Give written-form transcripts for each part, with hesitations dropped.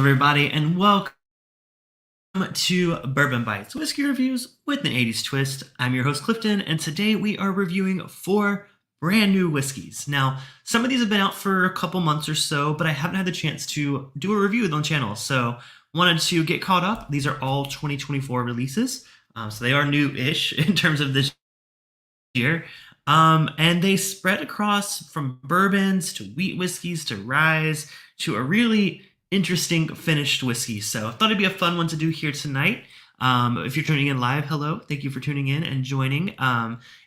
everybody, and welcome to Bourbon Bites, whiskey reviews with an 80s twist. I'm your host, Clifton, and today we are reviewing 4 brand new whiskeys. Now, some of these have been out for a couple months or so, but I haven't had the chance to do a review on the channel, so wanted to get caught up. These are all 2024 releases, so they are new-ish in terms of this year. And they spread across from bourbons to wheat whiskeys to rye to a really interesting finished whiskey. So I thought it'd be a fun one to do here tonight. If you're tuning in live, hello. Thank you for tuning in and joining.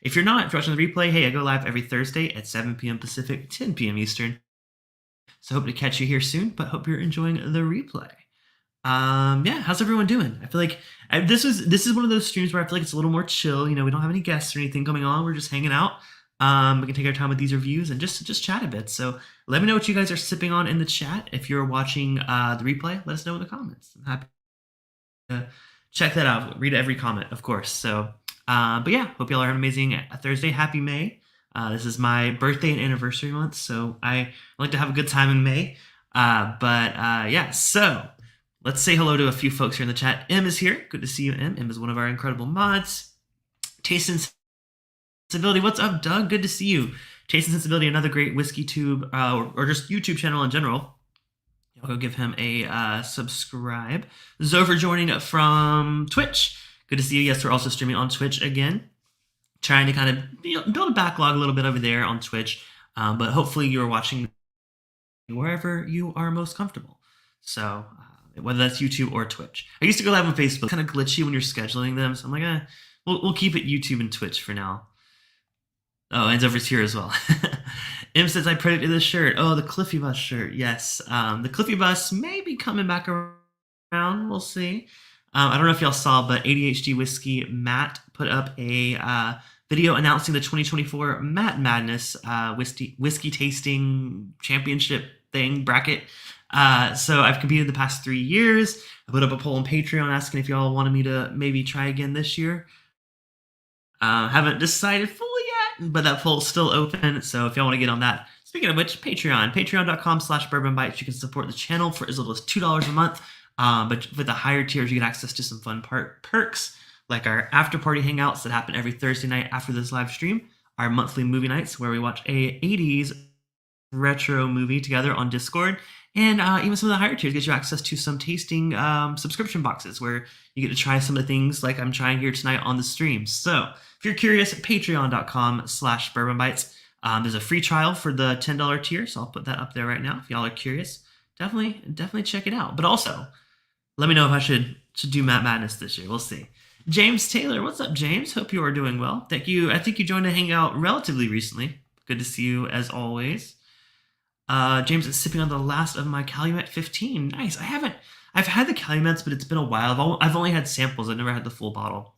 If you're not, if you're watching the replay, hey, I go live every Thursday at 7 p.m. Pacific, 10 p.m. Eastern. So hope to catch you here soon, but hope you're enjoying the replay. Yeah, how's everyone doing? I feel like this is one of those streams where I feel like it's a little more chill. You know, we don't have any guests or anything coming on. We're just hanging out. We can take our time with these reviews and just chat a bit. So let me know what you guys are sipping on in the chat. If you're watching the replay, let us know in the comments. I'm happy to check that out. Read every comment, of course. So, but yeah, hope y'all are having an amazing Thursday. Happy May. This is my birthday and anniversary month, so I like to have a good time in May. Yeah, so let's say hello to a few folks here in the chat. M is here. Good to see you, M. M is one of our incredible mods. Taste and Sensibility. What's up, Doug? Good to see you. Taste and Sensibility, another great whiskey tube or just YouTube channel in general. I'll go give him a subscribe. Zover joining from Twitch. Good to see you. Yes, we're also streaming on Twitch again. Trying to kind of build a backlog a little bit over there on Twitch. But hopefully you're watching wherever you are most comfortable. So whether that's YouTube or Twitch. I used to go live on Facebook. It's kind of glitchy when you're scheduling them. So I'm like, we'll keep it YouTube and Twitch for now. Oh, and Zover's here as well. M says, I predicted this shirt. Oh, the Cliffy Bus shirt. Yes. The Cliffy Bus may be coming back around. We'll see. I don't know if y'all saw, but ADHD Whiskey Matt put up a video announcing the 2024 Matt Madness whiskey tasting championship thing bracket. So I've competed the past 3 years. I put up a poll on Patreon asking if y'all wanted me to maybe try again this year. Haven't decided fully yet, but that poll's still open. So if y'all want to get on that, speaking of which, patreon.com/bourbonbites. You can support the channel for as little as $2 a month. But with the higher tiers, you get access to some fun perks, like our after party hangouts that happen every Thursday night after this live stream, our monthly movie nights where we watch a 80s retro movie together on Discord, and even some of the higher tiers get you access to some tasting subscription boxes where you get to try some of the things like I'm trying here tonight on the stream. So if you're curious, patreon.com/bourbonbites. There's a free trial for the $10 tier, so I'll put that up there right now. If y'all are curious, definitely check it out. But also, let me know if I should do Matt Madness this year. We'll see. James Taylor, what's up, James? Hope you are doing well. Thank you. I think you joined a hangout relatively recently. Good to see you as always. James is sipping on the last of my Calumet 15. Nice. I've had the Calumets, but it's been a while. I've only had samples. I've never had the full bottle.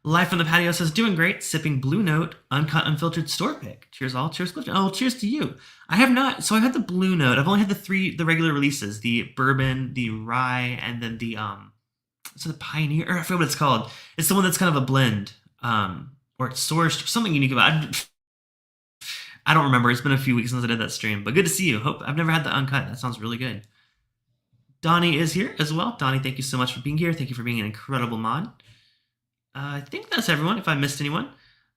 Life on the Patio says, doing great, sipping Blue Note, uncut, unfiltered store pick. Cheers all. Cheers, Clifton. Oh, cheers to you. I have not. So I've had the Blue Note. I've only had the regular releases, the bourbon, the rye, and then the what's the Pioneer? Or I forget what it's called. It's the one that's kind of a blend, or it's sourced, something unique about it. I don't remember. It's been a few weeks since I did that stream, but good to see you. Hope I've never had the uncut. That sounds really good. Donnie is here as well. Donnie, thank you so much for being here. Thank you for being an incredible mod. I think that's everyone. If I missed anyone,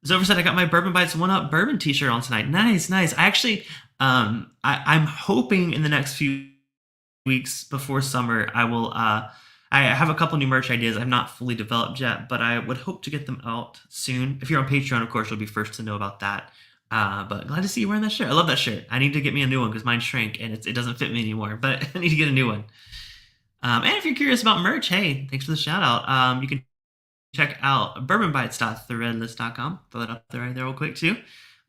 Zover said I got my Bourbon Bites 1-Up Bourbon t-shirt on tonight. Nice. I actually, I'm hoping in the next few weeks before summer, I will. I have a couple new merch ideas I've not fully developed yet, but I would hope to get them out soon. If you're on Patreon, of course, you'll be first to know about that. But glad to see you wearing that shirt. I love that shirt. I need to get me a new one because mine shrank and it doesn't fit me anymore. But I need to get a new one. And if you're curious about merch, hey, thanks for the shout out. You can check out bourbonbites.threadlist.com. Throw that up there right there real quick too.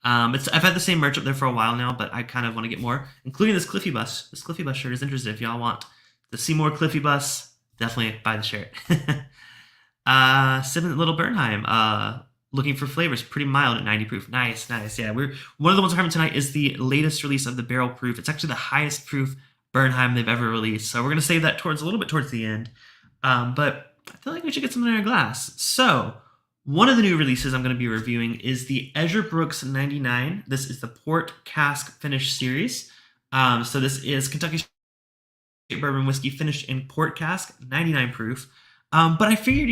I've had the same merch up there for a while now, but I kind of want to get more, including this Cliffy Bus. This Cliffy Bus shirt is interesting. If y'all want to see more Cliffy Bus, definitely buy the shirt. Sipping Little Bernheim. Looking for flavors, pretty mild at 90 proof. Nice. Yeah, one of the ones we're having tonight is the latest release of the barrel proof. It's actually the highest proof Bernheim they've ever released. So we're gonna save that a little bit towards the end. But I feel like we should get something in our glass. So one of the new releases I'm going to be reviewing is the Ezra Brooks 99. This is the Port Cask Finish series. So this is Kentucky Straight Bourbon whiskey finished in port cask, 99 proof. But I figured,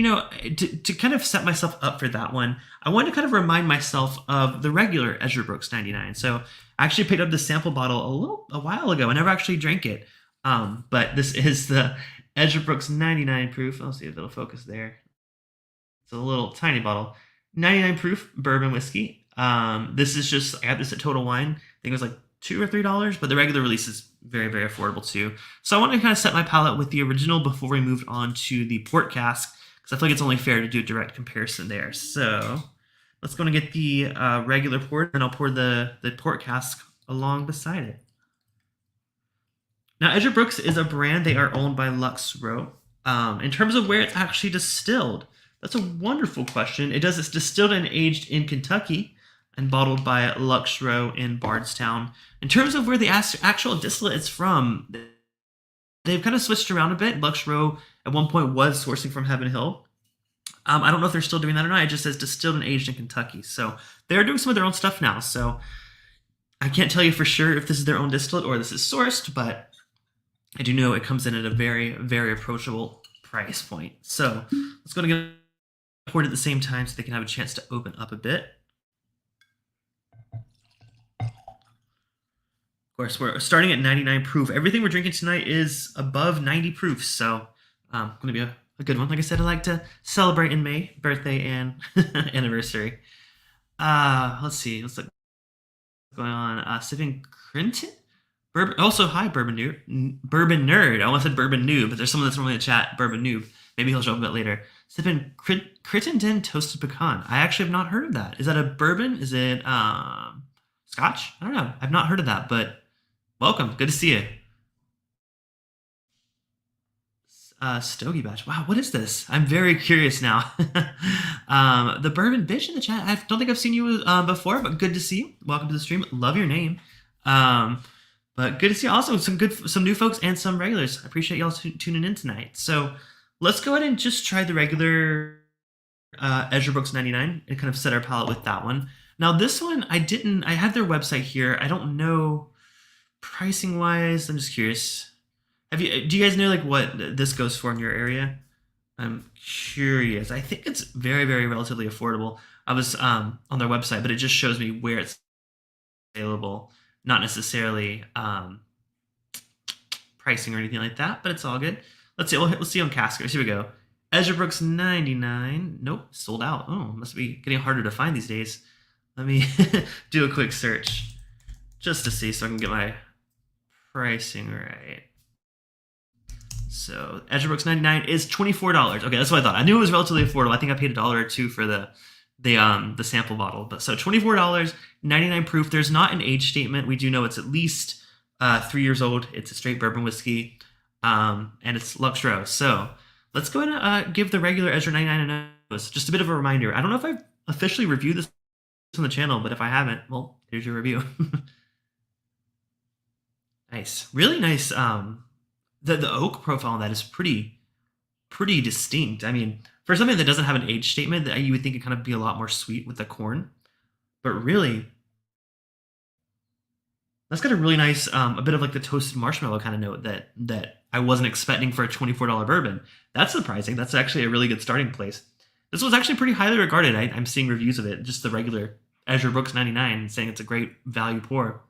to kind of set myself up for that one, I wanted to kind of remind myself of the regular Ezra Brooks 99. So I actually picked up the sample bottle a while ago. I never actually drank it. But this is the Ezra Brooks 99 proof. I'll see if it'll focus there. It's a little tiny bottle, 99 proof bourbon whiskey. This is just, I got this at Total Wine. I think it was like $2 or $3, but the regular release is very, very affordable too. So I wanted to kind of set my palate with the original before we moved on to the port cask, because I feel like it's only fair to do a direct comparison there. So let's go and get the regular port, and I'll pour the port cask along beside it. Now, Ezra Brooks is a brand. They are owned by Lux Row. In terms of where it's actually distilled, that's a wonderful question. It's distilled and aged in Kentucky and bottled by Lux Row in Bardstown. In terms of where the actual distillate is from, they've kind of switched around a bit. Lux Row at one point was sourcing from Heaven Hill. I don't know if they're still doing that or not. It just says distilled and aged in Kentucky. So they're doing some of their own stuff now. So I can't tell you for sure if this is their own distillate or this is sourced, but I do know it comes in at a very, very approachable price point. So let's go and get poured at the same time so they can have a chance to open up a bit. Of course, we're starting at 99 proof. Everything we're drinking tonight is above 90 proof, so going to be a good one. Like I said, I like to celebrate in May, birthday and anniversary. Let's see. What's going on? Sipping Crinton? Bourbon. Also, hi, Bourbon Nerd. I almost said Bourbon Noob, but there's someone that's normally in the chat, Bourbon Noob. Maybe he'll show up a bit later. Sipping Crittenden Toasted Pecan. I actually have not heard of that. Is that a bourbon? Is it Scotch? I don't know. I've not heard of that, but welcome. Good to see you. Stogie Batch. Wow, what is this? I'm very curious now. The Bourbon Bitch in the chat. I don't think I've seen you before, but good to see you. Welcome to the stream. Love your name. But good to see you. Also, some new folks and some regulars. I appreciate y'all tuning in tonight. So let's go ahead and just try the regular Ezra Brooks 99 and kind of set our palate with that one. Now this one, I had their website here. I don't know pricing wise. I'm just curious. Do you guys know like what this goes for in your area? I'm curious. I think it's very, very relatively affordable. I was on their website, but it just shows me where it's available. Not necessarily pricing or anything like that, but it's all good. Let's see. Let's see on Cask. Here we go. Ezra Brooks 99. Nope, sold out. Oh, must be getting harder to find these days. Let me do a quick search just to see so I can get my pricing right. So Ezra Brooks 99 is $24. Okay, that's what I thought. I knew it was relatively affordable. I think I paid $1 or $2 for the sample bottle, but so $24, 99 proof. There's not an age statement. We do know it's at least 3 years old. It's a straight bourbon whiskey, and it's Lux Row. So let's go ahead and give the regular Ezra 99 a nose. Just a bit of a reminder. I don't know if I've officially reviewed this on the channel, but if I haven't, well, here's your review. Nice, really nice. The oak profile on that is pretty distinct. I mean, for something that doesn't have an age statement, that you would think it kind of be a lot more sweet with the corn, but really, that's got a really nice, a bit of like the toasted marshmallow kind of note that I wasn't expecting for a $24 bourbon. That's surprising. That's actually a really good starting place. This was actually pretty highly regarded. I'm seeing reviews of it, just the regular Ezra Brooks 99, saying it's a great value pour.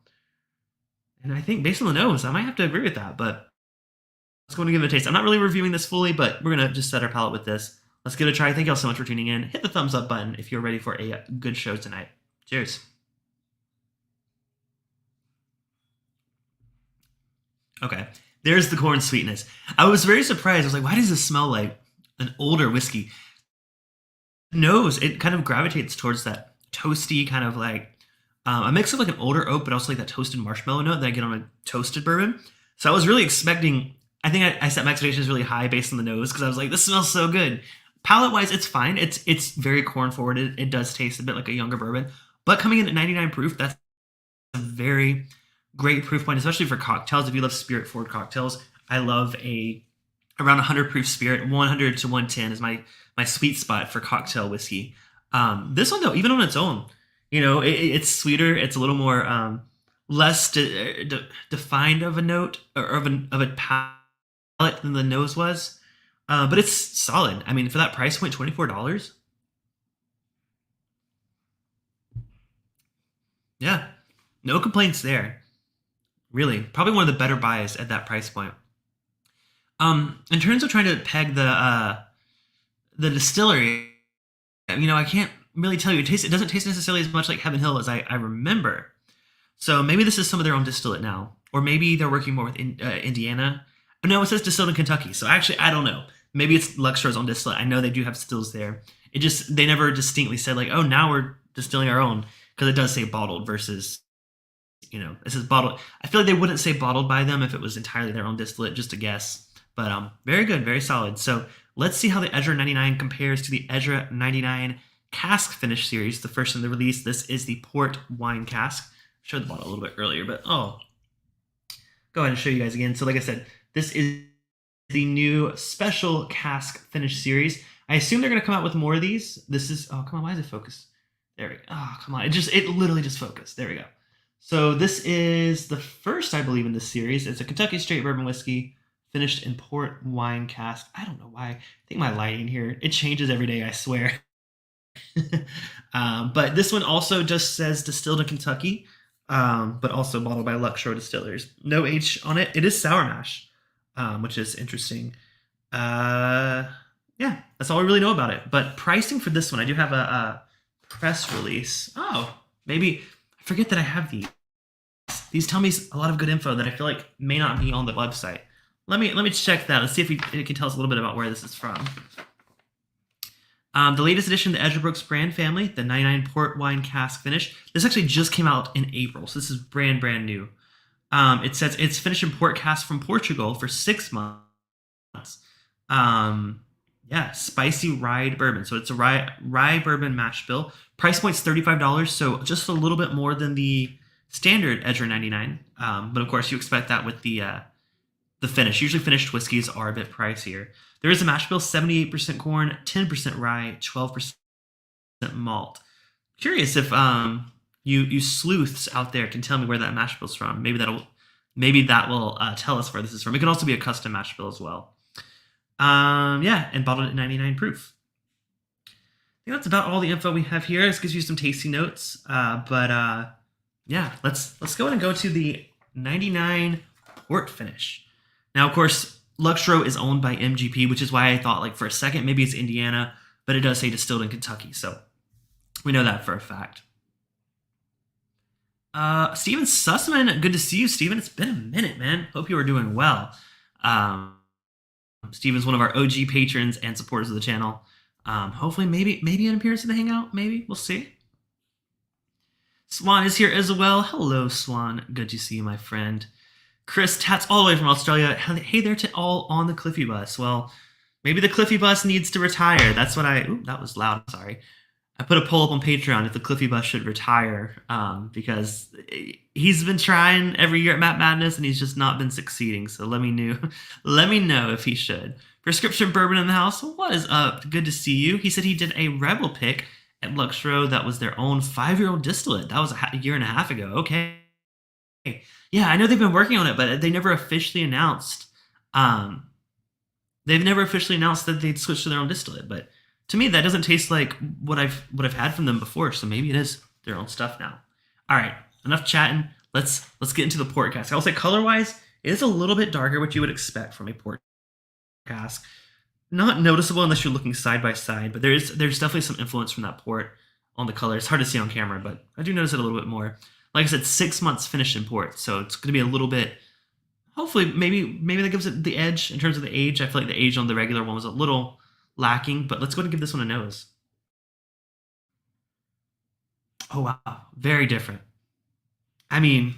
And I think based on the nose, I might have to agree with that, but let's go and give it a taste. I'm not really reviewing this fully, but we're going to just set our palate with this. Let's give it a try. Thank you all so much for tuning in. Hit the thumbs up button if you're ready for a good show tonight. Cheers. Okay, there's the corn sweetness. I was very surprised. I was like, why does this smell like an older whiskey? Nose, it kind of gravitates towards that toasty kind of like a mix of like an older oak, but also like that toasted marshmallow note that I get on a toasted bourbon. So I was really expecting, I think I set my expectations really high based on the nose because I was like, this smells so good. Palate wise, it's fine. It's very corn forward. It does taste a bit like a younger bourbon, but coming in at 99 proof, that's a very great proof point, especially for cocktails. If you love spirit forward cocktails, I love around 100 proof spirit. 100 to 110 is my sweet spot for cocktail whiskey. This one though, even on its own, it's sweeter. It's a little less defined of a note or of a palate than the nose was, but it's solid. I mean, for that price point, $24. Yeah, no complaints there. Really, probably one of the better buys at that price point. In terms of trying to peg the distillery, I can't really tell you. It doesn't taste necessarily as much like Heaven Hill as I remember. So maybe this is some of their own distillate now, or maybe they're working more with Indiana. Oh, no, it says distilled in Kentucky. So actually, I don't know. Maybe it's Luxor's own distillate. I know they do have stills there. They never distinctly said like, oh, now we're distilling our own, because it does say bottled versus, it says bottled. I feel like they wouldn't say bottled by them if it was entirely their own distillate. Just a guess. But very good, very solid. So let's see how the Ezra 99 compares to the Ezra 99 Cask Finish series, the first in the release. This is the port wine cask. I showed the bottle a little bit earlier, but go ahead and show you guys again. So like I said, this is the new special Cask Finish series. I assume they're going to come out with more of these. This is, oh, come on, why is it focused? There we go. Oh, come on. It literally just focused. There we go. So this is the first, I believe, in this series. It's a Kentucky straight bourbon whiskey finished in port wine cask. I don't know why. I think my lighting here, it changes every day, I swear. But this one also just says distilled in Kentucky, but also bottled by Luxor Distillers. No H on it. It is sour mash, which is interesting. Yeah, that's all we really know about it. But pricing for this one, I do have a press release. Oh, maybe I forget that I have these. These tell me a lot of good info that I feel like may not be on the website. Let me check that. Let's see if it can tell us a little bit about where this is from. The latest edition of the Ezra Brooks brand family, the 99 Port Wine Cask Finish. This actually just came out in April, so this is brand new. It says it's finished in port cask from Portugal for 6 months. Yeah, spicy rye bourbon. So it's a rye bourbon mash bill. Price point's $35, so just a little bit more than the standard Ezra 99. But of course, you expect that with the finish. Usually finished whiskeys are a bit pricier. There is a mash bill, 78% corn, 10% rye, 12% malt. Curious if you sleuths out there can tell me where that mash bill's from. Maybe that will tell us where this is from. It can also be a custom mash bill as well. Yeah, and bottled at 99 proof. I think that's about all the info we have here. This gives you some tasting notes. Yeah, let's go ahead and go to the 99 port finish. Now, of course, Luxor is owned by MGP, which is why I thought, like, for a second, maybe it's Indiana, but it does say distilled in Kentucky, so we know that for a fact. Steven Sussman, good to see you, Steven. It's been a minute, man. Hope you are doing well. Steven's one of our OG patrons and supporters of the channel. Hopefully, maybe an appearance in the Hangout. Maybe. We'll see. Swan is here as well. Hello, Swan. Good to see you, my friend. Chris Tats all the way from Australia. Hey there to all on the Cliffy bus. Well, maybe the Cliffy bus needs to retire. That's what ooh, that was loud. Sorry. I put a poll up on Patreon if the Cliffy bus should retire, because he's been trying every year at Map Madness and he's just not been succeeding. So let me know if he should. Prescription Bourbon in the house. What is up? Good to see you. He said he did a Rebel pick at Luxor that was their own 5-year-old distillate. That was a year and a half ago. Okay. Yeah, I know they've been working on it, but they never officially announced. They've never officially announced that they'd switched to their own distillate. But to me, that doesn't taste like what I've had from them before. So maybe it is their own stuff now. All right, enough chatting. Let's get into the port cask. I'll say color-wise, it is a little bit darker, what you would expect from a port cask. Not noticeable unless you're looking side by side, but there's definitely some influence from that port on the color. It's hard to see on camera, but I do notice it a little bit more. Like I said, 6 months finished in port, so it's going to be a little bit. Hopefully, maybe that gives it the edge in terms of the age. I feel like the age on the regular one was a little lacking, but let's go ahead and give this one a nose. Oh wow, very different. I mean,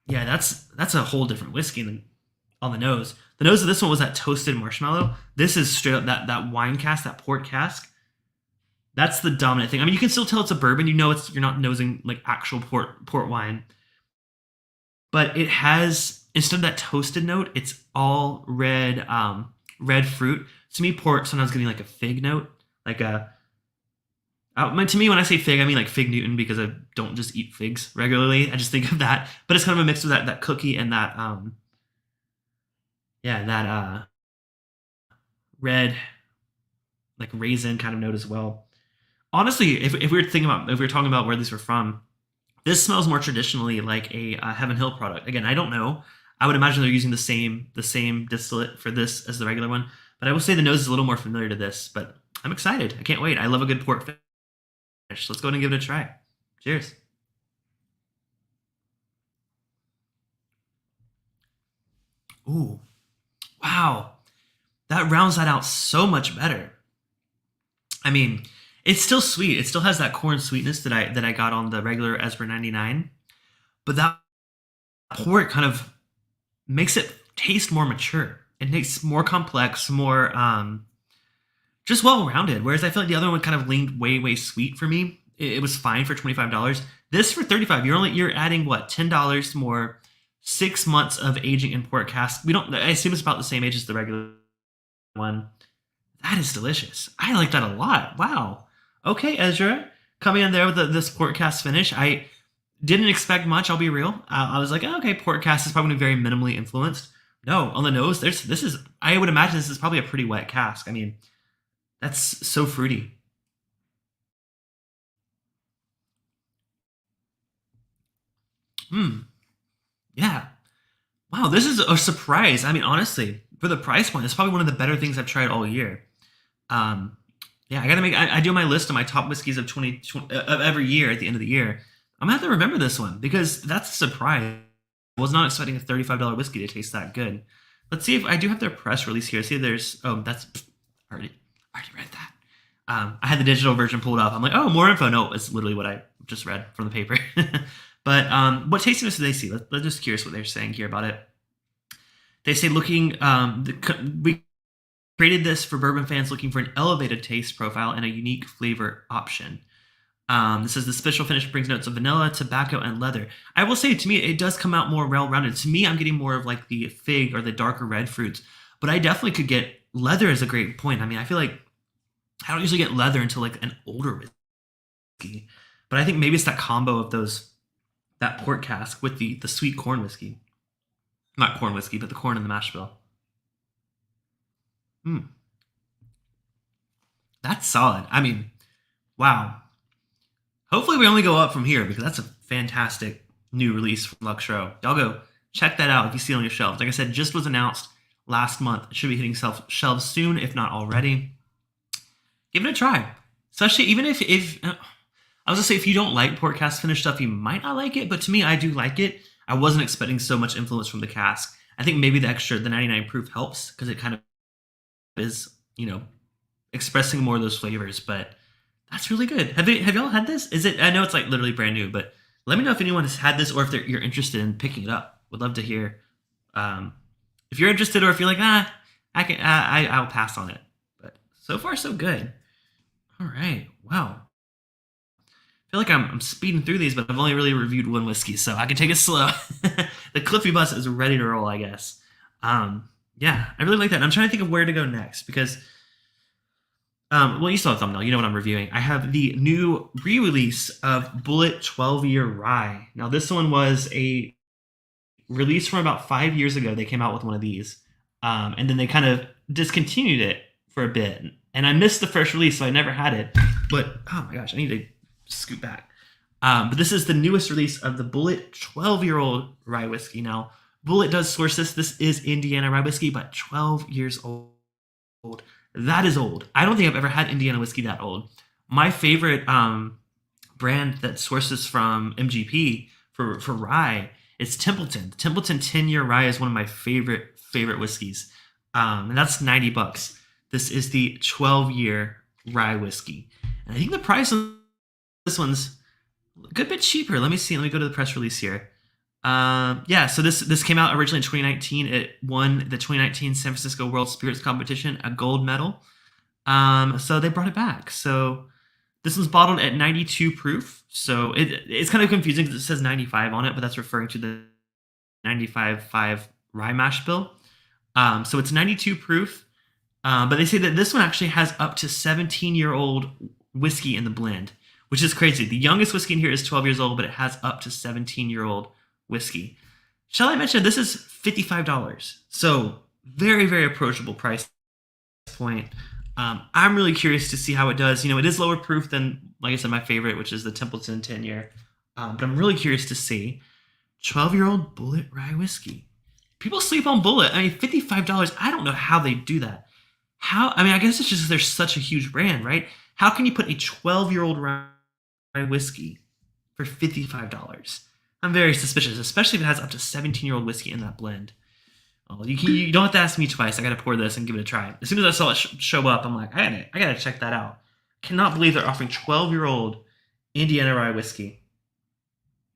yeah, that's a whole different whiskey than on the nose. The nose of this one was that toasted marshmallow. This is straight up that wine cask, that port cask. That's the dominant thing. I mean, you can still tell it's a bourbon. You know, you're not nosing like actual port wine, but it has, instead of that toasted note, it's all red fruit. To me, port sometimes getting like a fig note, like a To me, when I say fig, I mean like fig Newton because I don't just eat figs regularly. I just think of that, but it's kind of a mix of that cookie and that yeah, that red like raisin kind of note as well. Honestly, if we were thinking about if we were talking about where these were from, this smells more traditionally like a Heaven Hill product. Again, I don't know. I would imagine they're using the same distillate for this as the regular one, but I will say the nose is a little more familiar to this. But I'm excited. I can't wait. I love a good port finish. Let's go ahead and give it a try. Cheers. Ooh, wow, that rounds that out so much better. I mean, it's still sweet. It still has that corn sweetness that I got on the regular Ezra 99, but that port kind of makes it taste more mature. It makes more complex, more just well rounded. Whereas I feel like the other one kind of leaned way sweet for me. It was fine for $25. This for 35, you're adding what, $10 more, 6 months of aging in port cask. We don't. I assume it's about the same age as the regular one. That is delicious. I like that a lot. Wow. Okay, Ezra, coming in there with this port cask finish. I didn't expect much. I'll be real. I was like, oh, okay, port cask is probably very minimally influenced. No, on the nose, this is. I would imagine this is probably a pretty wet cask. I mean, that's so fruity. Hmm. Yeah. Wow, this is a surprise. I mean, honestly, for the price point, it's probably one of the better things I've tried all year. Um, yeah, I gotta make. I do my list of my top whiskeys of of every year at the end of the year. I'm gonna have to remember this one because that's a surprise. I was not expecting a $35 whiskey to taste that good. Let's see if I do have their press release here. See if there's. Oh, that's already already read that. I had the digital version pulled up. I'm like, oh, more info. No, it's literally what I just read from the paper. But what tastiness do they see? Let's just curious what they're saying here about it. They say we created this for bourbon fans looking for an elevated taste profile and a unique flavor option. This says the special finish brings notes of vanilla, tobacco, and leather. I will say, to me, it does come out more well-rounded. To me, I'm getting more of like the fig or the darker red fruits, but I definitely could get leather is a great point. I mean, I feel like I don't usually get leather until like an older whiskey, but I think maybe it's that combo of that port cask with the sweet corn whiskey, not corn whiskey, but the corn and the mash bill. Hmm, that's solid. I mean, wow. Hopefully, we only go up from here because that's a fantastic new release from Luxro. Y'all go check that out if you see it on your shelves. Like I said, just was announced last month. It should be hitting shelves soon, if not already. Give it a try. Especially even if I was gonna say if you don't like port cask finish stuff, you might not like it. But to me, I do like it. I wasn't expecting so much influence from the cask. I think maybe the 99 proof helps because it kind of is expressing more of those flavors. But that's really good. Have y'all had this? Is it? I know it's like literally brand new, but let me know if anyone has had this or if you're interested in picking it up. Would love to hear. Um, if you're interested or if you're like, I'll pass on it. But so far so good. All right. Wow. I feel like I'm speeding through these, but I've only really reviewed one whiskey, so I can take it slow. The Cliffy bus is ready to roll, I guess. Yeah, I really like that. And I'm trying to think of where to go next because well, you saw the thumbnail. You know what I'm reviewing. I have the new re-release of Bulleit 12-year rye. Now, this one was a release from about 5 years ago. They came out with one of these, and then they kind of discontinued it for a bit. And I missed the first release, so I never had it. But oh my gosh, I need to scoot back. But this is the newest release of the Bulleit 12-year-old rye whiskey. Now, Bulleit does source this. This is Indiana rye whiskey, but 12 years old. That is old. I don't think I've ever had Indiana whiskey that old. My favorite brand that sources from MGP for rye is Templeton. Templeton 10-year rye is one of my favorite whiskeys, and that's $90. This is the 12-year rye whiskey, and I think the price on this one's a good bit cheaper. Let me see. Let me go to the press release here. Yeah, so this came out originally in 2019. It won the 2019 San Francisco World Spirits Competition a gold medal. So they brought it back. So this one's bottled at 92 proof. So it's kind of confusing because it says 95 on it, but that's referring to the 95.5 rye mash bill. So it's 92 proof. But they say that this one actually has up to 17-year-old whiskey in the blend, which is crazy. The youngest whiskey in here is 12 years old, but it has up to 17-year-old whiskey. Shall I mention this is $55? So very, very approachable price point. I'm really curious to see how it does. It is lower proof than, like I said, my favorite, which is the Templeton 10-year. But I'm really curious to see 12-year-old Bulleit rye whiskey. People sleep on Bulleit. I mean, $55. I don't know how they do that. I guess it's just they're such a huge brand, right? How can you put a 12-year-old rye whiskey for $55? I'm very suspicious, especially if it has up to 17-year-old whiskey in that blend. Oh, you don't have to ask me twice. I got to pour this and give it a try. As soon as I saw it show up, I'm like, I got to check that out. Cannot believe they're offering 12-year-old Indiana rye whiskey.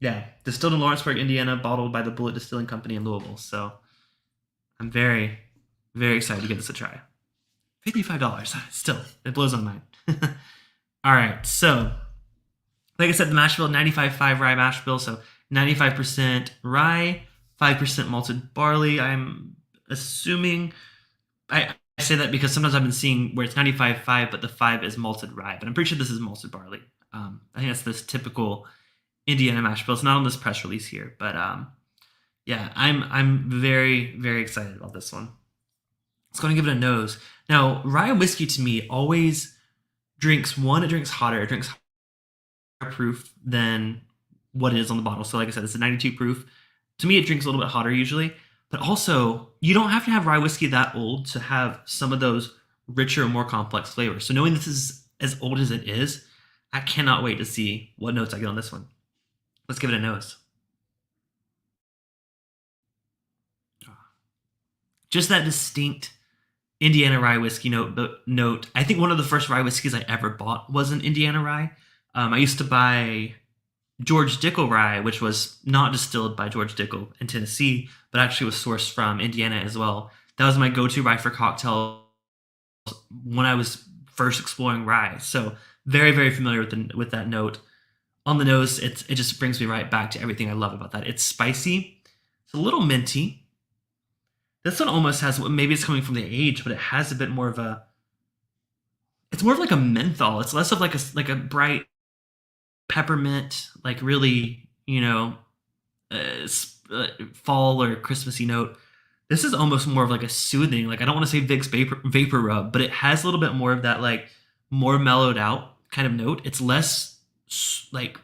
Yeah, distilled in Lawrenceburg, Indiana, bottled by the Bulleit Distilling Company in Louisville. So I'm very, very excited to give this a try. $55. Still, it blows my mind. All right, so like I said, the mash bill, 95.5 rye mash bill, so 95% rye, 5% malted barley. I'm assuming, I say that because sometimes I've been seeing where it's 95.5, but the 5 is malted rye. But I'm pretty sure this is malted barley. I think that's this typical Indiana mash bill. It's not on this press release here, but yeah, I'm very, very excited about this one. Let's go and give it a nose. Now, rye whiskey to me always drinks hotter. It drinks higher proof than what it is on the bottle. So like I said, it's a 92 proof. To me, it drinks a little bit hotter usually. But also, you don't have to have rye whiskey that old to have some of those richer, more complex flavors. So knowing this is as old as it is, I cannot wait to see what notes I get on this one. Let's give it a nose. Just that distinct Indiana rye whiskey note. I think one of the first rye whiskeys I ever bought was an Indiana rye. I used to buy George Dickel rye, which was not distilled by George Dickel in Tennessee, but actually was sourced from Indiana as well. That was my go-to rye for cocktails when I was first exploring rye. So very, very familiar with that note. On the nose, it just brings me right back to everything I love about that. It's spicy. It's a little minty. This one almost has, maybe it's coming from the age, but it has a bit more of a, it's more of like a menthol. It's less of like a bright peppermint, like really, fall or Christmassy note. This is almost more of like a soothing, like I don't want to say Vicks vapor rub, but it has a little bit more of that like more mellowed out kind of note. It's less like,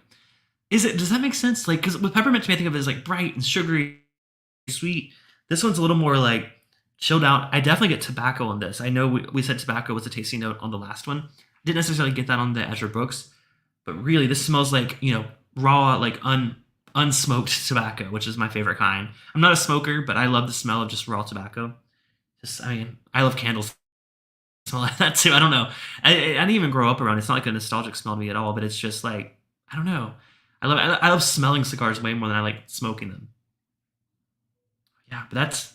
does that make sense? Like, because with peppermint, you may think of it as like bright and sugary, sweet. This one's a little more like chilled out. I definitely get tobacco on this. I know we said tobacco was a tasty note on the last one. I didn't necessarily get that on the Ezra books, but really this smells like, raw, like unsmoked tobacco, which is my favorite kind. I'm not a smoker, but I love the smell of just raw tobacco. I love candles. Smell like that too. I don't know. I didn't even grow up around it. It's not like a nostalgic smell to me at all, but it's just like, I don't know. I love smelling cigars way more than I like smoking them. Yeah, but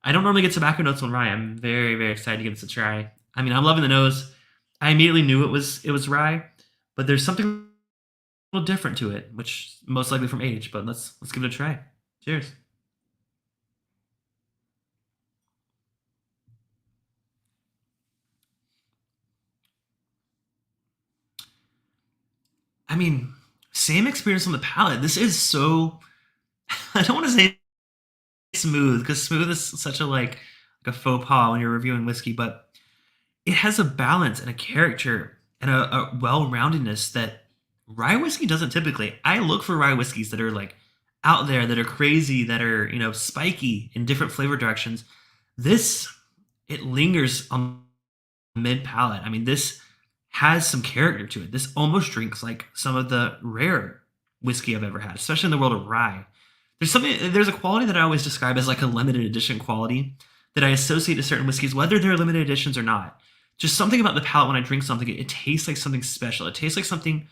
I don't normally get tobacco notes on rye. I'm very, very excited to give this a try. I mean, I'm loving the nose. I immediately knew it was rye, but there's something a little different to it, which most likely from age, but let's give it a try. Cheers. I mean, same experience on the palate. This is so, I don't want to say smooth, because smooth is such a like a faux pas when you're reviewing whiskey, but it has a balance and a character and a well-roundedness that rye whiskey doesn't typically. I look for rye whiskeys that are like out there, that are crazy, that are, spiky in different flavor directions. This, it lingers on mid palate. I mean, this has some character to it. This almost drinks like some of the rare whiskey I've ever had, especially in the world of rye. There's a quality that I always describe as like a limited edition quality that I associate to certain whiskeys, whether they're limited editions or not. Just something about the palate when I drink something, it tastes like something special. It tastes like something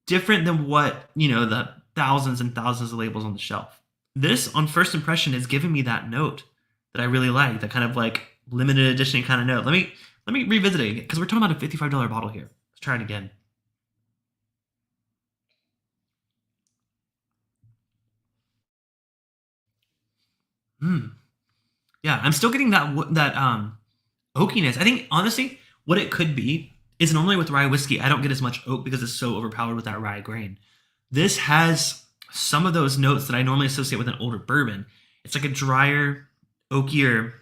different than what, the thousands and thousands of labels on the shelf. This, on first impression, is giving me that note that I really like, that kind of like limited edition kind of note. Let me revisit it, because we're talking about a $55 bottle here. Let's try it again. Yeah, I'm still getting that oakiness. I think honestly, what it could be is normally with rye whiskey, I don't get as much oak because it's so overpowered with that rye grain. This has some of those notes that I normally associate with an older bourbon. It's like a drier, oakier,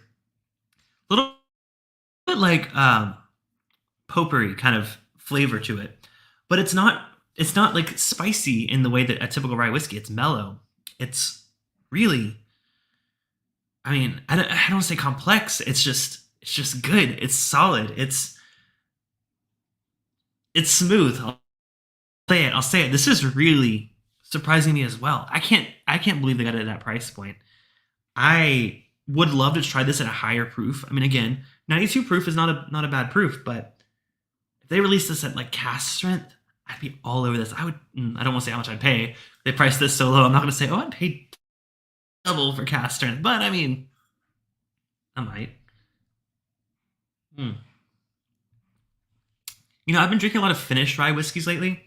little bit like potpourri kind of flavor to it, but it's not like spicy in the way that a typical rye whiskey. It's mellow. It's really, I mean, I don't want to say complex. It's just good. It's solid. It's smooth. I'll say it. This is really surprising me as well. I can't believe they got it at that price point. I would love to try this at a higher proof. I mean, again, 92 proof is not a bad proof, but if they released this at like cask strength, I'd be all over this. I don't want to say how much I'd pay. They priced this so low. I'm not going to say, oh, I'd pay double for cask strength, but I mean, I might. Hmm. I've been drinking a lot of Finnish rye whiskeys lately.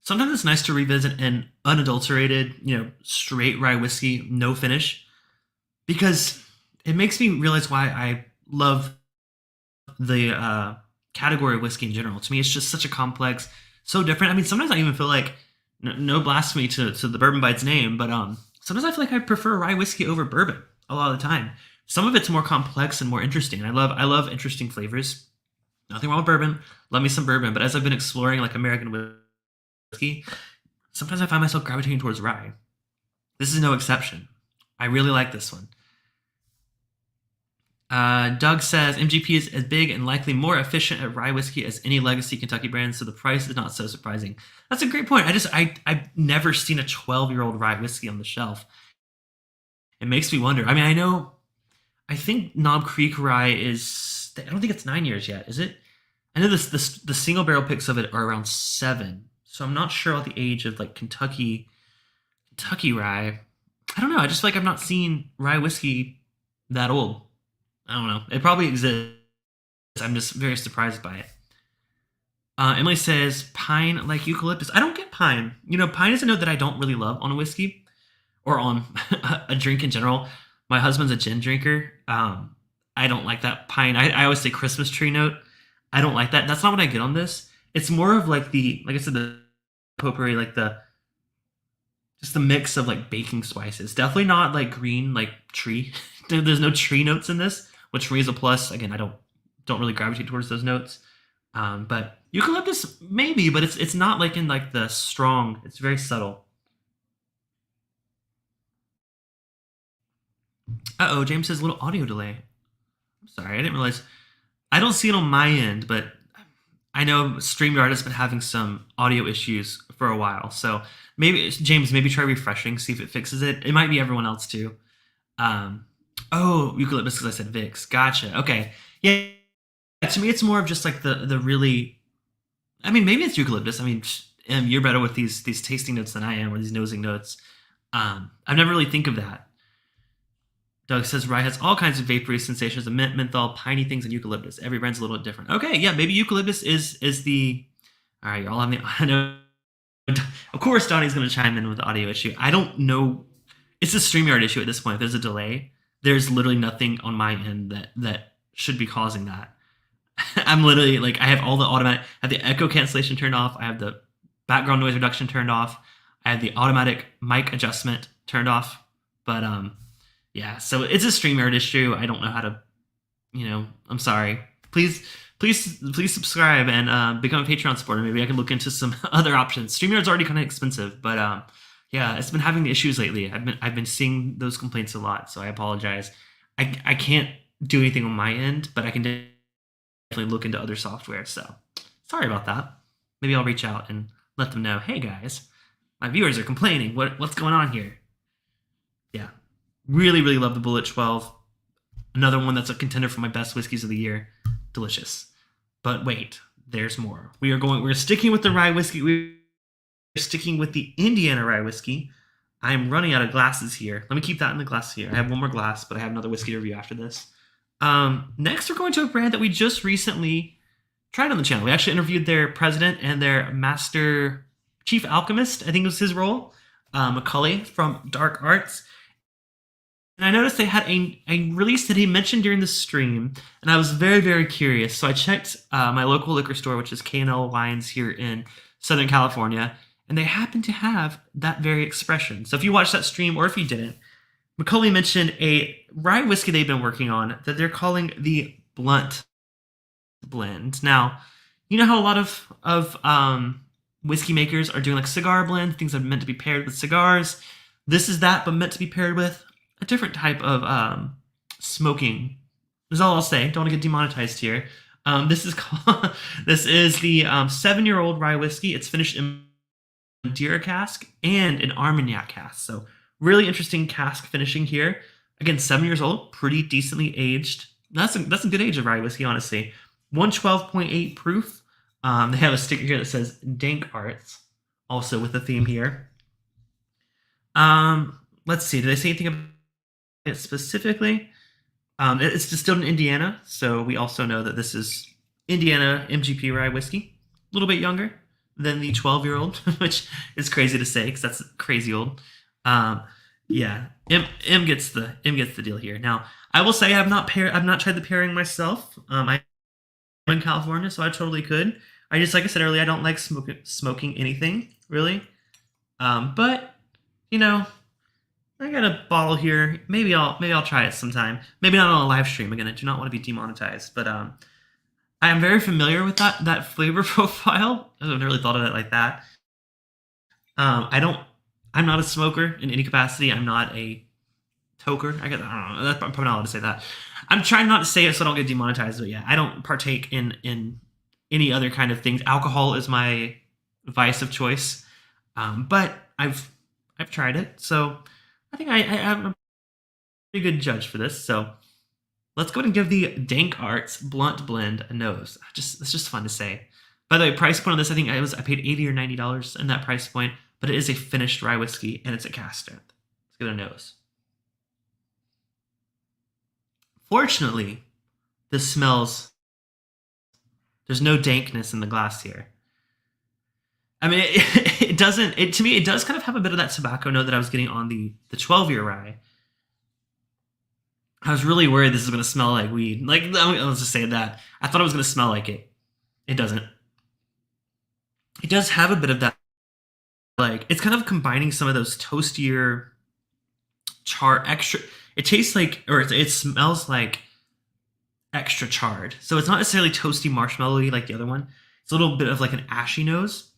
Sometimes it's nice to revisit an unadulterated, straight rye whiskey, no finish, because it makes me realize why I love the category of whiskey in general. To me, it's just such a complex, so different. I mean, sometimes I even feel like, no blasphemy to the Bourbon by its name, but sometimes I feel like I prefer rye whiskey over bourbon a lot of the time. Some of it's more complex and more interesting. I love interesting flavors. Nothing wrong with bourbon. Love me some bourbon, but as I've been exploring like American whiskey, sometimes I find myself gravitating towards rye. This is no exception. I really like this one. Doug says MGP is as big and likely more efficient at rye whiskey as any legacy Kentucky brand, so the price is not so surprising. That's a great point. I've never seen a 12-year-old rye whiskey on the shelf. It makes me wonder. I mean, I think Knob Creek rye is. I don't think it's 9 years yet, is it? I know the single barrel picks of it are around 7, so I'm not sure about the age of like Kentucky rye. I don't know. I just feel like I've not seen rye whiskey that old. I don't know. It probably exists. I'm just very surprised by it. Emily says pine like eucalyptus. I don't get pine. Pine is a note that I don't really love on a whiskey or on a drink in general. My husband's a gin drinker. I don't like that pine. I always say Christmas tree note. I don't like that. That's not what I get on this. It's more of like like I said, the potpourri, like just the mix of like baking spices. Definitely not like green, like tree. There's no tree notes in this, which for me is a plus. Again, I don't really gravitate towards those notes. But eucalyptus maybe, but it's not like in like the strong. It's very subtle. James says little audio delay. I'm sorry, I didn't realize. I don't see it on my end, but I know StreamYard has been having some audio issues for a while. So James, maybe try refreshing, see if it fixes it. It might be everyone else too. Eucalyptus, because I said Vicks. Gotcha. Okay. Yeah. To me, it's more of just like the really. I mean, maybe it's eucalyptus. I mean, you're better with these tasting notes than I am, or these nosing notes. I've never really think of that. Doug says rye has all kinds of vapory sensations of mint, menthol, piney things, and eucalyptus. Every brand's a little bit different. Okay, yeah, maybe eucalyptus is the. All right, y'all have the. I know. Of course, Donnie's going to chime in with the audio issue. I don't know. It's a StreamYard issue at this point. If there's a delay, there's literally nothing on my end that should be causing that. I'm literally like, I have all the automatic. I have the echo cancellation turned off. I have the background noise reduction turned off. I have the automatic mic adjustment turned off. But yeah, so it's a StreamYard issue. I don't know how to, I'm sorry. Please subscribe and become a Patreon supporter. Maybe I can look into some other options. StreamYard's already kind of expensive, but yeah, it's been having the issues lately. I've been seeing those complaints a lot, so I apologize. I can't do anything on my end, but I can definitely look into other software. So sorry about that. Maybe I'll reach out and let them know, hey guys, my viewers are complaining. What's going on here? Yeah. Really, really love the Bulleit 12. Another one that's a contender for my best whiskeys of the year. Delicious. But wait, there's more. We're sticking with the rye whiskey. We're sticking with the Indiana rye whiskey. I'm running out of glasses here. Let me keep that in the glass here. I have one more glass, but I have another whiskey to review after this. Next, we're going to a brand that we just recently tried on the channel. We actually interviewed their president and their master chief alchemist. I think was his role. Macaulay from Dark Arts. I noticed they had a release that he mentioned during the stream, and I was very, very curious. So I checked my local liquor store, which is K&L Wines here in Southern California, and they happen to have that very expression. So if you watched that stream, or if you didn't, Macaulay mentioned a rye whiskey they've been working on that they're calling the Blunt blend. Now, you know how a lot of whiskey makers are doing like cigar blends, things that are meant to be paired with cigars. This is that, but meant to be paired with a different type of smoking. That's all I'll say. Don't want to get demonetized here. This is called, this is the 7-year-old rye whiskey. It's finished in Madeira cask and an Armagnac cask. So really interesting cask finishing here. Again, 7 years old, pretty decently aged. That's a good age of rye whiskey, honestly. 112.8 proof. They have a sticker here that says Dank Arts, also with a theme here. Let's see. Did I say anything about it specifically? It's distilled in Indiana, so we also know that this is Indiana MGP rye whiskey. A little bit younger than the 12-year-old, which is crazy to say because that's crazy old. Yeah, M gets the deal here. Now, I will say I've not tried the pairing myself. I'm in California, so I totally could. I just, like I said earlier, I don't like smoking anything really. But you know, I got a bottle here. Maybe I'll try it sometime. Maybe not on a live stream. Again, I do not want to be demonetized. But I am very familiar with that flavor profile. I haven't really thought of it like that. I'm not a smoker in any capacity. I'm not a toker. I don't know. That's probably not allowed to say that. I'm trying not to say it so I don't get demonetized. But yeah, I don't partake in any other kind of things. Alcohol is my vice of choice. But I've tried it, so I think I'm a pretty good judge for this. So let's go ahead and give the Dank Arts Blunt Blend a nose. It's just fun to say. By the way, price point on this, I think I paid $80 or $90 in that price point, but it is a finished rye whiskey and it's a cask strength. Let's give it a nose. Fortunately, this smells. There's no dankness in the glass here. I mean, it doesn't. To me, it does kind of have a bit of that tobacco note that I was getting on the 12-year rye. I was really worried this is going to smell like weed. Like, let's just say that. I thought it was going to smell like it. It doesn't. It does have a bit of that. Like, it's kind of combining some of those toastier, extra. It tastes like, or it smells like extra charred. So it's not necessarily toasty marshmallowy like the other one. It's a little bit of like an ashy nose.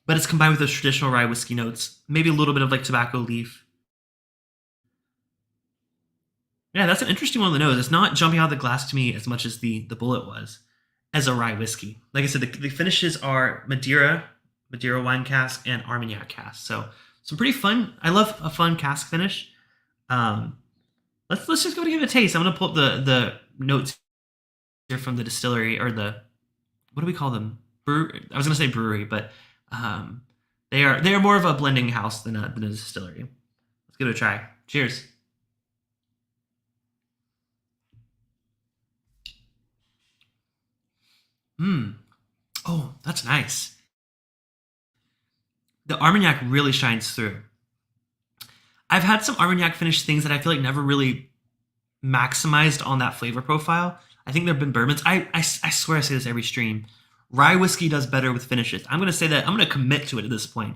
But it's combined with those traditional rye whiskey notes. Maybe a little bit of like tobacco leaf. Yeah, that's an interesting one on the nose. It's not jumping out of the glass to me as much as the Bulleit was as a rye whiskey. Like I said, the finishes are Madeira wine cask, and Armagnac cask. So some pretty fun. I love a fun cask finish. Let's just go to give it a taste. I'm gonna pull up the notes here from the distillery, or what do we call them? I was gonna say brewery, but they are more of a blending house than a distillery. Let's give it a try. Cheers. Oh, that's nice. The Armagnac really shines through. I've had some Armagnac finished things that I feel like never really maximized on that flavor profile. I think there have been bourbons. I swear I say this every stream. Rye whiskey does better with finishes. I'm going to say that. I'm going to commit to it at this point.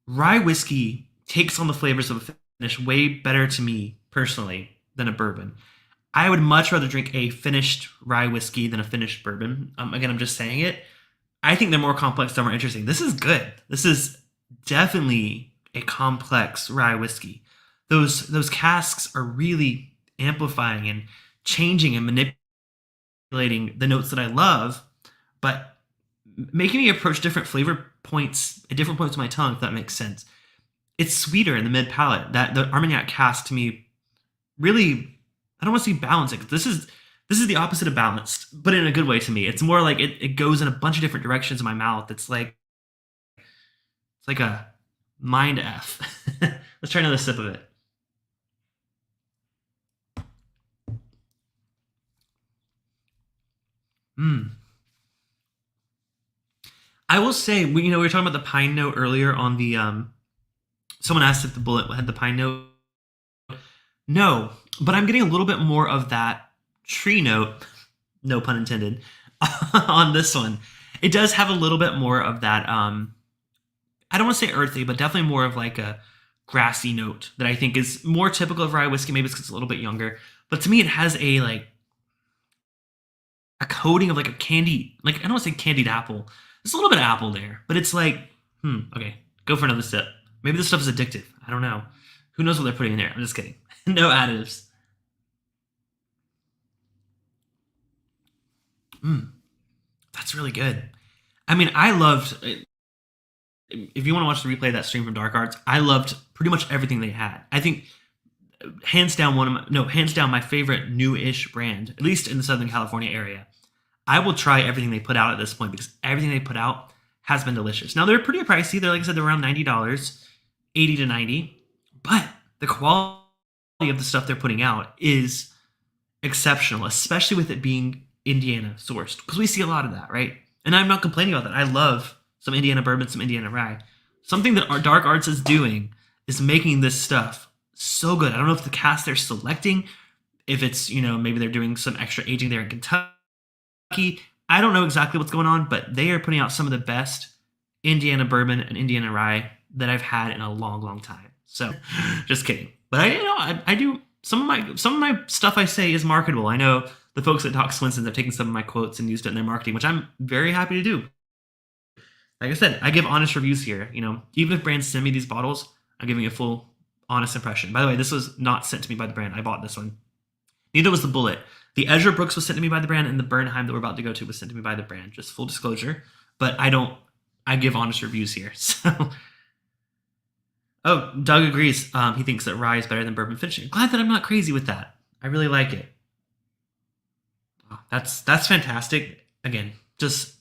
Rye whiskey takes on the flavors of a finish way better to me, personally, than a bourbon. I would much rather drink a finished rye whiskey than a finished bourbon. Again, I'm just saying it. I think they're more complex, they're more interesting. This is good. This is definitely a complex rye whiskey. Those casks are really amplifying and changing and manipulating the notes that I love, but making me approach different flavor points at different points of my tongue, if that makes sense. It's sweeter in the mid palate. That the Armagnac cask to me really, I don't want to say balancing. This is the opposite of balanced, but in a good way to me. It's more like it goes in a bunch of different directions in my mouth. It's like a mind F. Let's try another sip of it. I will say, we were talking about the pine note earlier on the. Someone asked if the Bulleit had the pine note. No, but I'm getting a little bit more of that tree note, no pun intended, on this one. It does have a little bit more of that, I don't want to say earthy, but definitely more of like a grassy note that I think is more typical of rye whiskey. Maybe it's because it's a little bit younger. But to me, it has a like a coating of like a candy, like I don't want to say candied apple. There's a little bit of apple there, but it's like, okay, go for another sip. Maybe this stuff is addictive. I don't know. Who knows what they're putting in there? I'm just kidding. No additives. That's really good. I mean, I loved. If you want to watch the replay of that stream from Dark Arts, I loved pretty much everything they had. I think hands down hands down my favorite new-ish brand, at least in the Southern California area. I will try everything they put out at this point because everything they put out has been delicious. Now they're pretty pricey. They're like I said, they're around $90, 80 to 90, but the quality of the stuff they're putting out is exceptional, especially with it being Indiana sourced because we see a lot of that, right? And I'm not complaining about that. I love some Indiana bourbon, some Indiana rye. Something that our Dark Arts is doing is making this stuff so good. I don't know if the cask they're selecting, if it's, maybe they're doing some extra aging there in Kentucky. I don't know exactly what's going on, but they are putting out some of the best Indiana bourbon and Indiana rye that I've had in a long, long time. So, just kidding. But I do some of my stuff I say is marketable. I know the folks at Doc Swinson's have taken some of my quotes and used it in their marketing, which I'm very happy to do. Like I said, I give honest reviews here. Even if brands send me these bottles, I'm giving a full, honest impression. By the way, this was not sent to me by the brand. I bought this one. Neither was the Bulleit. The Ezra Brooks was sent to me by the brand, and the Bernheim that we're about to go to was sent to me by the brand. Just full disclosure. But I give honest reviews here. So, oh, Doug agrees. He thinks that rye is better than bourbon finishing. Glad that I'm not crazy with that. I really like it. That's fantastic. Again, just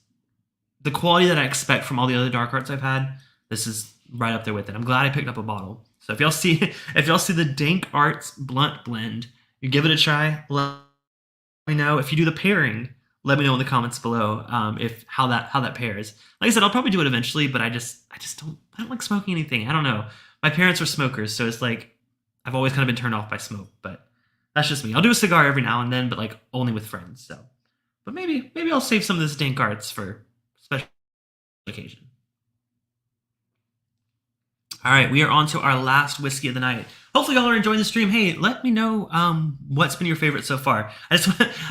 the quality that I expect from all the other Dark Arts I've had. This is right up there with it. I'm glad I picked up a bottle. So if y'all see the Dank Arts Blunt Blend, you give it a try. Let me know. If you do the pairing, let me know in the comments below if how that pairs. Like I said, I'll probably do it eventually, but I don't like smoking anything. I don't know. My parents were smokers, so it's like I've always kind of been turned off by smoke, but that's just me. I'll do a cigar every now and then, but like only with friends. So, but maybe I'll save some of this Dank Arts for special occasion. All right, we are on to our last whiskey of the night. Hopefully y'all are enjoying the stream. Hey, let me know what's been your favorite so far. I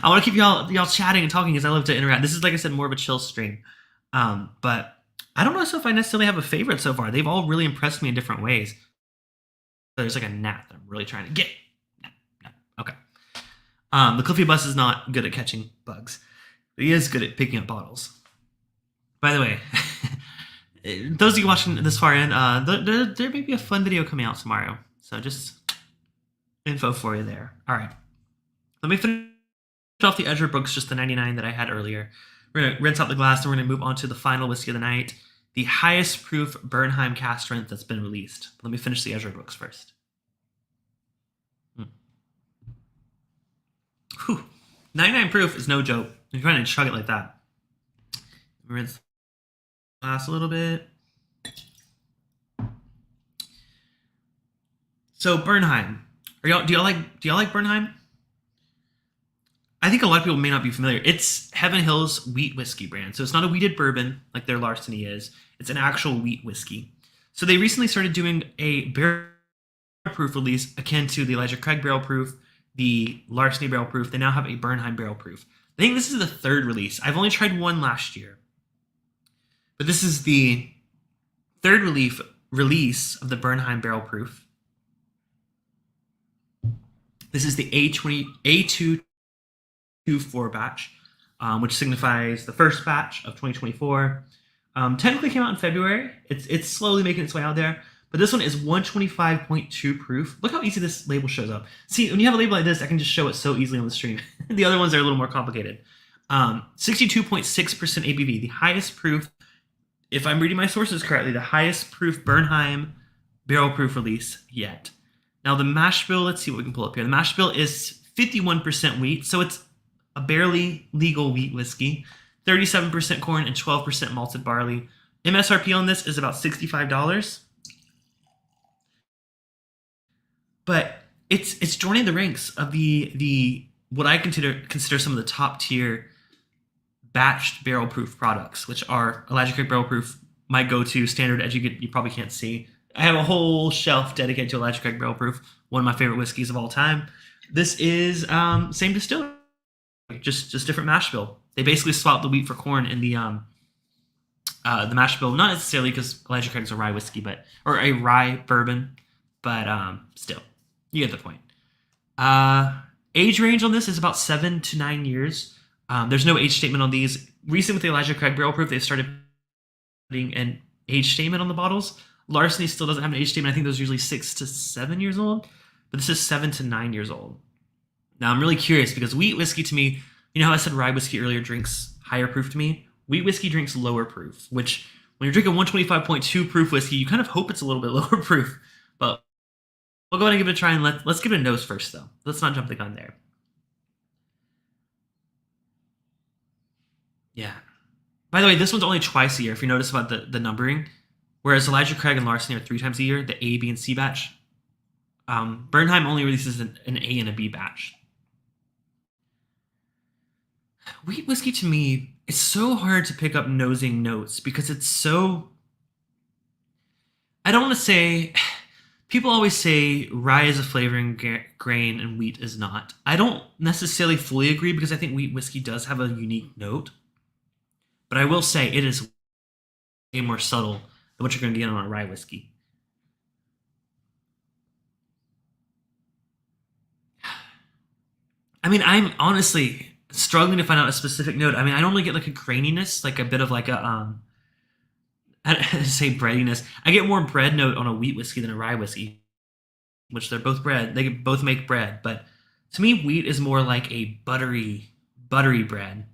want to keep y'all chatting and talking because I love to interact. This is, like I said, more of a chill stream. But I don't know if I necessarily have a favorite so far. They've all really impressed me in different ways. There's like a gnat that I'm really trying to get. No. Okay. The Cliffy Bus is not good at catching bugs, but he is good at picking up bottles. By the way, those of you watching this far in, there may be a fun video coming out tomorrow. So just info for you there. All right. Let me finish off the Ezra Brooks, just the 99 that I had earlier. We're going to rinse out the glass and we're going to move on to the final whiskey of the night, the highest proof Bernheim cask strength that's been released. Let me finish the Ezra Brooks first. Whew. 99 proof is no joke. You're trying to chug it like that. Rinse the glass a little bit. So Bernheim, do y'all like Bernheim? I think a lot of people may not be familiar. It's Heaven Hill's wheat whiskey brand. So it's not a wheated bourbon like their Larceny is. It's an actual wheat whiskey. So they recently started doing a barrel proof release akin to the Elijah Craig barrel proof, the Larceny barrel proof. They now have a Bernheim barrel proof. I think this is the third release. I've only tried one last year. But this is the third release of the Bernheim barrel proof. This is the A224 batch, which signifies the first batch of 2024. Technically came out in February. It's slowly making its way out there. But this one is 125.2 proof. Look how easy this label shows up. See, when you have a label like this, I can just show it so easily on the stream. The other ones are a little more complicated. 62.6% ABV, the highest proof, if I'm reading my sources correctly, the highest proof Bernheim barrel proof release yet. Now the mash bill, let's see what we can pull up here. The mash bill is 51% wheat, so it's a barely legal wheat whiskey. 37% corn and 12% malted barley. MSRP on this is about $65. But it's joining the ranks of the what I consider some of the top tier batched barrel proof products, which are Elijah Craig barrel proof, my go-to standard, as you probably can't see. I have a whole shelf dedicated to Elijah Craig barrel proof, one of my favorite whiskeys of all time. This is same distillery, just different mash bill. They basically swapped the wheat for corn in the mash bill, not necessarily because Elijah Craig's a rye whiskey, or a rye bourbon, but still, you get the point. Age range on this is about 7 to 9 years. There's no age statement on these. Recently with the Elijah Craig barrel proof, they've started putting an age statement on the bottles. Larceny still doesn't have an age statement. I think those are usually 6 to 7 years old, but this is 7 to 9 years old. Now I'm really curious because wheat whiskey to me, you know how I said rye whiskey earlier drinks higher proof to me? Wheat whiskey drinks lower proof, which when you're drinking 125.2 proof whiskey, you kind of hope it's a little bit lower proof. But we'll go ahead and give it a try, and let's give it a nose first, though. Let's not jump the gun there. Yeah. By the way, this one's only twice a year, if you notice about the numbering. Whereas Elijah Craig and Larceny are 3 times a year, the A, B, and C batch. Bernheim only releases an A and a B batch. Wheat whiskey, to me, it's so hard to pick up nosing notes because it's so... I don't want to say... People always say rye is a flavoring grain and wheat is not. I don't necessarily fully agree because I think wheat whiskey does have a unique note. But I will say it is way more subtle than what you're going to get on a rye whiskey. I mean, I'm honestly struggling to find out a specific note. I mean, I normally get like a graininess, like a bit of like a I don't say breadiness. I get more bread note on a wheat whiskey than a rye whiskey, which they're both bread. They both make bread, but to me, wheat is more like a buttery bread,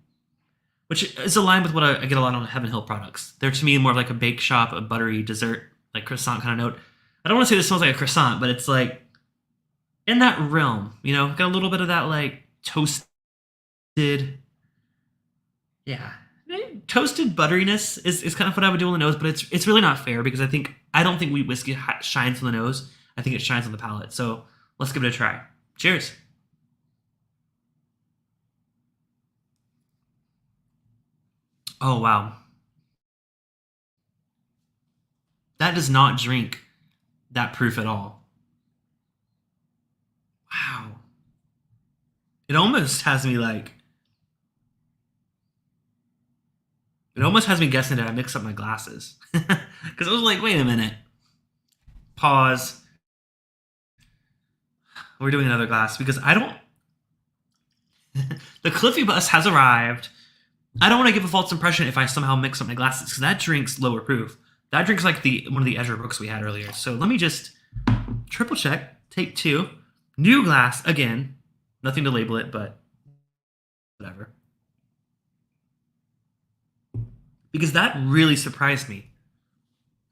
which is aligned with what I get a lot on Heaven Hill products. They're to me more of like a bake shop, a buttery dessert, like croissant kind of note. I don't want to say this smells like a croissant, but it's like in that realm, you know, got a little bit of that like toasted, yeah. Toasted butteriness is kind of what I would do on the nose, but it's really not fair because I don't think wheat whiskey shines on the nose. I think it shines on the palate. So let's give it a try. Cheers. Oh wow, that does not drink that proof at all. Wow, it almost has me like it almost has me guessing that I mix up my glasses because I was like, wait a minute, pause. We're doing another glass because I don't. The Cliffy bus has arrived. I don't want to give a false impression if I somehow mix up my glasses because that drink's lower proof. That drink's like one of the Ezra books we had earlier. So let me just triple check. Take 2. New glass again. Nothing to label it, but whatever. Because that really surprised me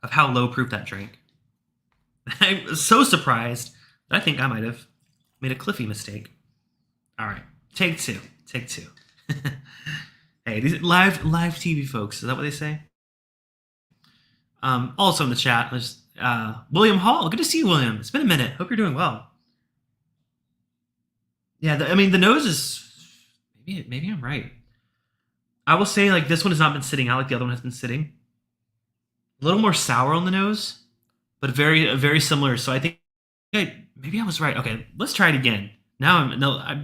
of how low proof that drink. I was so surprised that I think I might have made a Cliffy mistake. All right, take 2. Take 2. Hey, these live TV folks, is that what they say? Also in the chat, there's William Hall. Good to see you, William. It's been a minute. Hope you're doing well. Yeah, I mean the nose is maybe I'm right. I will say like this one has not been sitting out like the other one has been sitting. A little more sour on the nose, but very similar. So I think maybe I was right. Okay, let's try it again. Now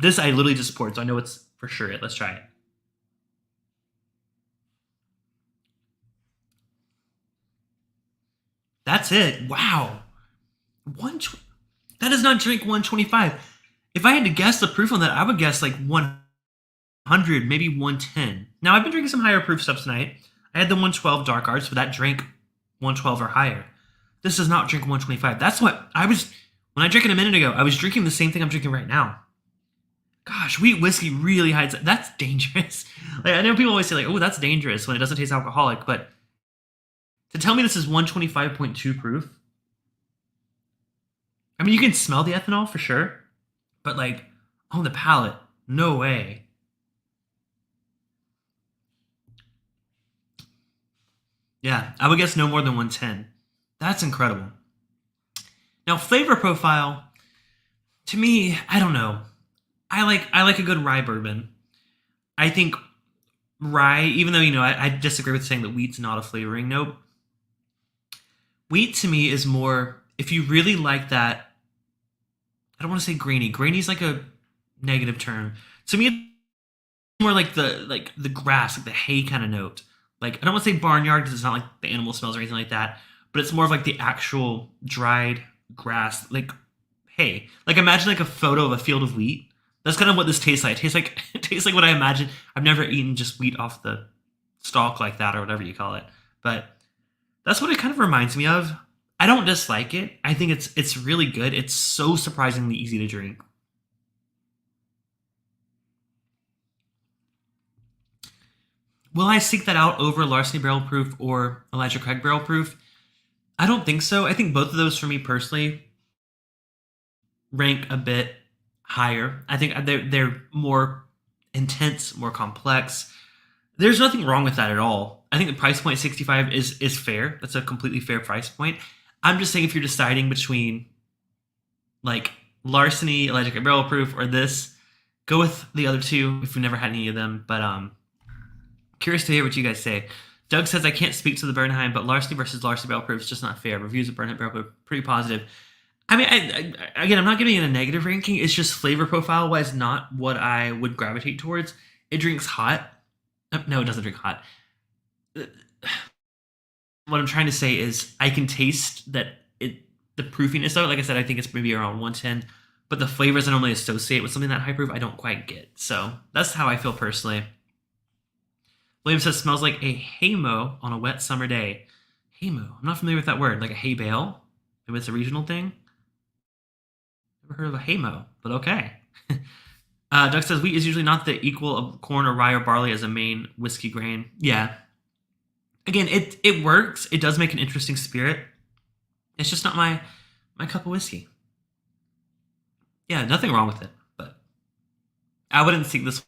this I literally just poured, so I know it's for sure it. Let's try it. That's it. Wow. That does not drink 125. If I had to guess the proof on that, I would guess like 100, maybe 110. Now, I've been drinking some higher proof stuff tonight. I had the 112 Dark Arts, but that drank 112 or higher. This does not drink 125. That's what I was... When I drank it a minute ago, I was drinking the same thing I'm drinking right now. Gosh, wheat whiskey really hides... That's dangerous. Like, I know people always say, like, oh, that's dangerous when it doesn't taste alcoholic, but to tell me this is 125.2 proof... I mean, you can smell the ethanol for sure, but like, on the palate, no way. Yeah, I would guess no more than 110. That's incredible. Now, flavor profile, To me, I don't know. I like a good rye bourbon. I think rye, even though I disagree with saying that wheat's not a flavoring note. Wheat to me is more, if you really like that. I don't want to say grainy. Grainy's like a negative term. To me, it's more like the grass, like the hay kind of note. Like I don't want to say barnyard because it's not like the animal smells or anything like that, but it's more of like the actual dried grass, like hay. Like imagine like a photo of a field of wheat. That's kind of what this tastes like. It tastes like it tastes like what I imagine. I've never eaten just wheat off the stalk like that or whatever you call it, but that's what it kind of reminds me of. I don't dislike it. I think it's really good. It's so surprisingly easy to drink. Will I seek that out over Larceny Barrel Proof or Elijah Craig Barrel Proof? I don't think so. I think both of those for me personally rank a bit higher. I think they're more intense, more complex. There's nothing wrong with that at all. I think the price point 65 is fair. That's a completely fair price point. I'm just saying if you're deciding between like Larceny, Elijah Barrel Proof, or this, go with the other two if you've never had any of them. But curious to hear what you guys say. Doug says I can't speak to the Bernheim, but Larceny versus Larceny Barrel Proof is just not fair. Reviews of Bernheim Barrel Proof pretty positive. I mean, again, I'm not giving it a negative ranking. It's just flavor profile wise, not what I would gravitate towards. It drinks hot. No, it doesn't drink hot. What I'm trying to say is I can taste that the proofiness of it. Like I said, I think it's maybe around 110, but the flavors I normally associate with something that high proof, I don't quite get. So that's how I feel personally. William says smells like a haymow on a wet summer day. Haymow. I'm not familiar with that word. Like a hay bale. Maybe it's a regional thing. Never heard of a haymow, but okay. Doug says wheat is usually not the equal of corn or rye or barley as a main whiskey grain. Yeah. Again, it works. It does make an interesting spirit. It's just not my cup of whiskey. Yeah, nothing wrong with it, but I wouldn't seek this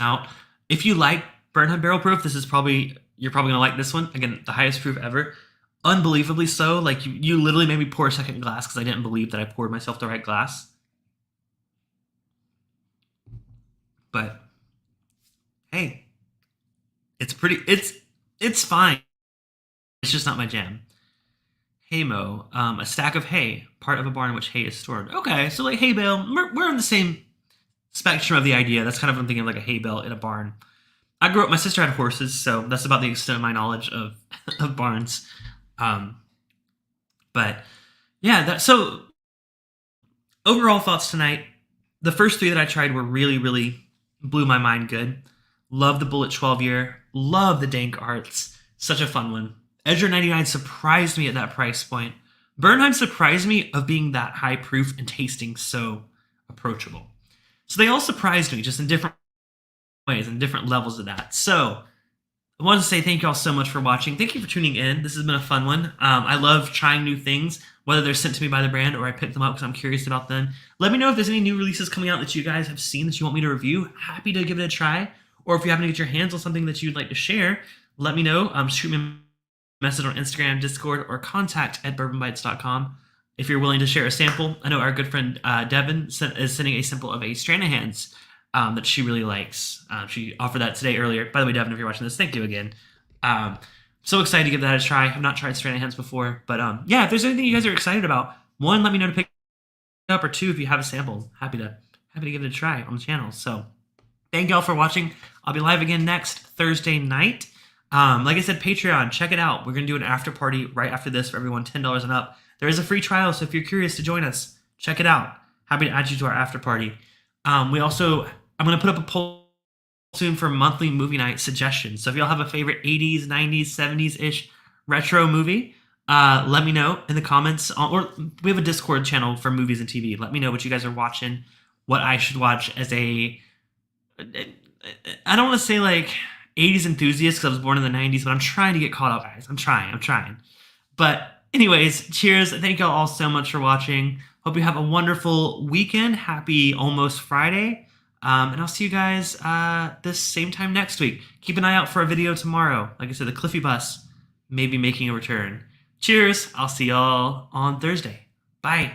out. If you like Bernheim Barrel Proof, you're probably gonna like this one. Again, the highest proof ever. Unbelievably so. Like you literally made me pour a second glass because I didn't believe that I poured myself the right glass. But hey, it's fine. It's just not my jam. Haymow, a stack of hay, part of a barn in which hay is stored. Okay, so like hay bale, we're on the same spectrum of the idea. That's kind of what I'm thinking of, like a hay bale in a barn. I grew up, my sister had horses, so that's about the extent of my knowledge of, of barns. But yeah, so overall thoughts tonight. The first three that I tried were really, really blew my mind good. Love the Bulleit 12 year. Love the Dank Arts. Such a fun one. Ezra 99 surprised me at that price point. Bernheim surprised me of being that high proof and tasting so approachable. So they all surprised me just in different ways and different levels of that. So I wanted to say thank you all so much for watching. Thank you for tuning in. This has been a fun one. I love trying new things, whether they're sent to me by the brand or I pick them up because I'm curious about them. Let me know if there's any new releases coming out that you guys have seen that you want me to review. Happy to give it a try. Or if you happen to get your hands on something that you'd like to share, let me know. Shoot me a message on Instagram, Discord, or contact@bourbonbites.com if you're willing to share a sample. I know our good friend Devin is sending a sample of a Stranahan's that she really likes. She offered that today earlier. By the way, Devin, if you're watching this, thank you again. So excited to give that a try. I've not tried Stranahan's before, but yeah, if there's anything you guys are excited about, one, let me know to pick up, or two, if you have a sample, happy to give it a try on the channel. So thank y'all for watching. I'll be live again next Thursday night. Like I said, Patreon, check it out. We're going to do an after party right after this for everyone $10 and up. There is a free trial, so if you're curious to join us, check it out. Happy to add you to our after party. I'm going to put up a poll soon for monthly movie night suggestions. So if y'all have a favorite 80s, 90s, 70s-ish retro movie, let me know in the comments. Or we have a Discord channel for movies and TV. Let me know what you guys are watching, what I should watch as a... I don't want to say like 80s enthusiast because I was born in the 90s, but I'm trying to get caught up, guys. I'm trying. But anyways, cheers. Thank y'all all so much for watching. Hope you have a wonderful weekend. Happy almost Friday. And I'll see you guys this same time next week. Keep an eye out for a video tomorrow. Like I said, the Cliffy Bus may be making a return. Cheers. I'll see y'all on Thursday. Bye.